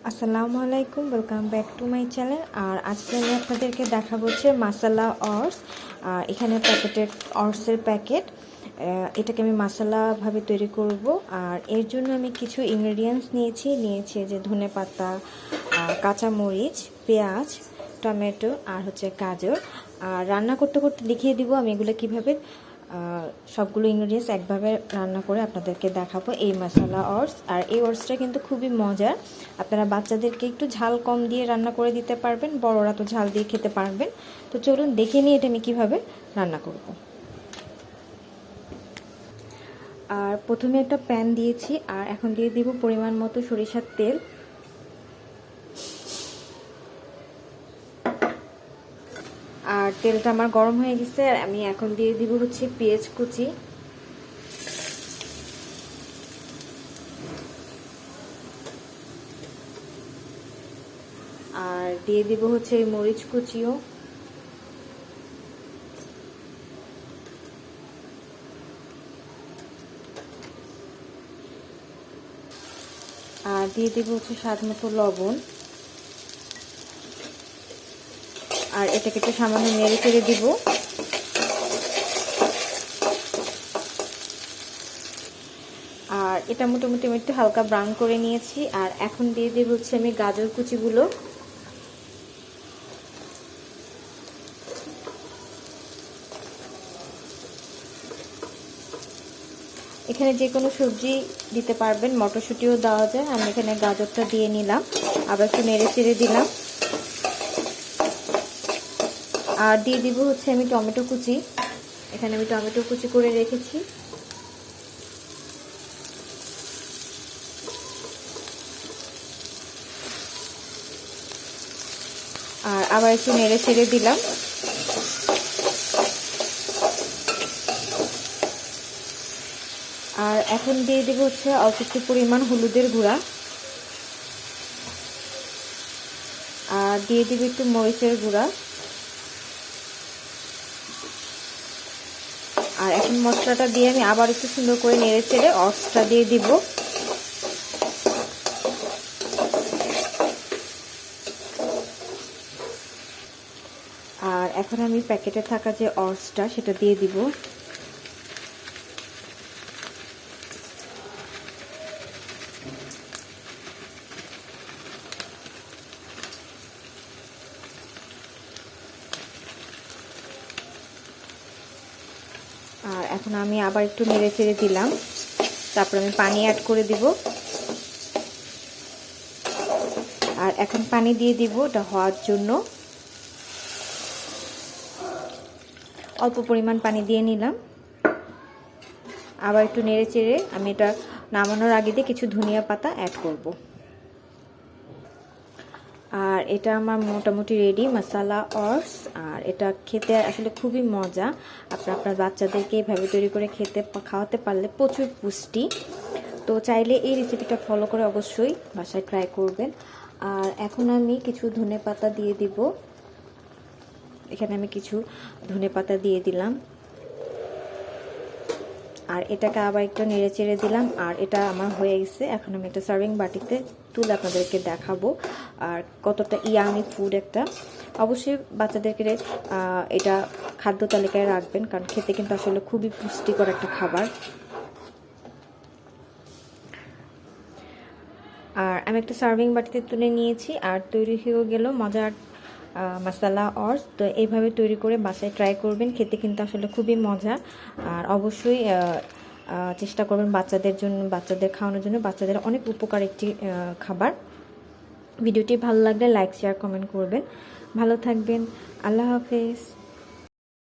আসসালামু আলাইকুম, welcome back to my channel. আর আজকে আমি আপনাদেরকে দেখাবো হচ্ছে মাসালা অর্স। আর এখানে প্যাকেটের অর্সের প্যাকেট, এটাকে আমি মাসালাভাবে তৈরি করব। আর এর জন্য আমি কিছু ইনগ্রেডিয়েন্টস নিয়েছি যে ধনেপাতা, কাঁচামরিচ, পেঁয়াজ, টমেটো আর হচ্ছে গাজর। আর রান্না করতে করতে দেখিয়ে দিব আমি এগুলো কীভাবে সবগুলো ইনগ্রেডিয়েন্টস একভাবে রান্না করে আপনাদেরকে দেখাবো এই মশলা অর্স। আর এই অর্সটা কিন্তু খুবই মজার, আপনারা বাচ্চাদেরকে একটু ঝাল কম দিয়ে রান্না করে দিতে পারবেন, বড়রা তো ঝাল দিয়ে খেতে পারবেন। তো চলুন দেখে নিই এটা আমি কীভাবে রান্না করব। আর প্রথমে একটা প্যান দিয়েছি, আর এখন দিয়ে দিব পরিমাণ মতো সরিষার তেল। আর তেলটা আমার গরম হয়ে গেছে, আর আমি এখন দিয়ে দিব হচ্ছে পেঁয়াজ কুচি। আর দিয়ে দিব হচ্ছে মরিচ কুচিও। আর দিয়ে দিব হচ্ছে স্বাদ মতো লবণ। আর এটাকে একটু সামান্য নেড়ে চেড়ে দিব। আর এটা মোটামুটি আমি একটু হালকা ব্রাউন করে নিয়েছি। আর এখন দিয়ে দেব হচ্ছে আমি গাজর কুচিগুলো। এখানে যে কোনো সবজি দিতে পারবেন, মটরশুঁটিও দেওয়া যায়। আমি এখানে গাজরটা দিয়ে নিলাম, আবার একটু নেড়ে চেড়ে দিলাম। আর দিয়ে দিব হচ্ছে আমি টমেটো কুচি। এখানে আমি টমেটো কুচি করে রেখেছি। আর আবার একটু নেড়ে ছেড়ে দিলাম। আর এখন দিয়ে দেব হচ্ছে অল্প একটু পরিমাণ হলুদের গুঁড়া। আর দিয়ে দিব একটু মরিচের গুঁড়া। আর এখন মশলাটা দিয়ে আমি আবার একটু সুন্দর করে নেড়ে চেড়ে অর্সটা দিয়ে দিব। আর এখন আমি প্যাকেটে থাকা যে অর্সটা সেটা দিয়ে দিব। আর এখন আমি আবার একটু নেড়ে চেড়ে দিলাম। তারপর আমি পানি অ্যাড করে দিব। আর এখন পানি দিয়ে দিব এটা হওয়ার জন্য। অল্প পরিমাণ পানি দিয়ে নিলাম। আবার একটু নেড়ে চেড়ে আমি এটা নামানোর আগে দিয়ে কিছু ধনিয়া পাতা অ্যাড করব। আর এটা আমার মোটামুটি রেডি মশলা অর্স। আর এটা খেতে আসলে খুবই মজা। আপনার বাচ্চাদেরকে এইভাবে তৈরি করে খাওয়াতে পারলে প্রচুর পুষ্টি। তো চাইলে এই রেসিপিটা ফলো করে অবশ্যই বাসায় ট্রাই করবেন। আর এখন আমি কিছু ধনেপাতা দিয়ে দিব। এখানে আমি কিছু ধনেপাতা দিয়ে দিলাম। আর এটাকে আবার একটু নেড়ে চেড়ে দিলাম। আর এটা আমার হয়ে গেছে। এখন আমি একটা সার্ভিং বাটিতে তুলে আপনাদেরকে দেখাবো। আর কতটা ইয়ামি ফুড একটা। অবশ্যই বাচ্চাদেরকে এটা খাদ্য তালিকায় রাখবেন, কারণ খেতে কিন্তু আসলে খুবই পুষ্টিকর একটা খাবার। আর আমি একটা সার্ভিং বাটিতে তুলে নিয়েছি। আর তৈরি হয়ে গেল মজার মশলা অর্স। তো এইভাবে তৈরি করে বাসায় ট্রাই করবেন, খেতে কিন্তু আসলে খুবই মজা। আর অবশ্যই চেষ্টা করবেন বাচ্চাদের খাওয়ানোর জন্য। বাচ্চাদের অনেক উপকার একটি খাবার। ভিডিওটি ভালো লাগলে লাইক, শেয়ার, কমেন্ট করবেন। ভালো থাকবেন। আল্লাহ হাফেজ।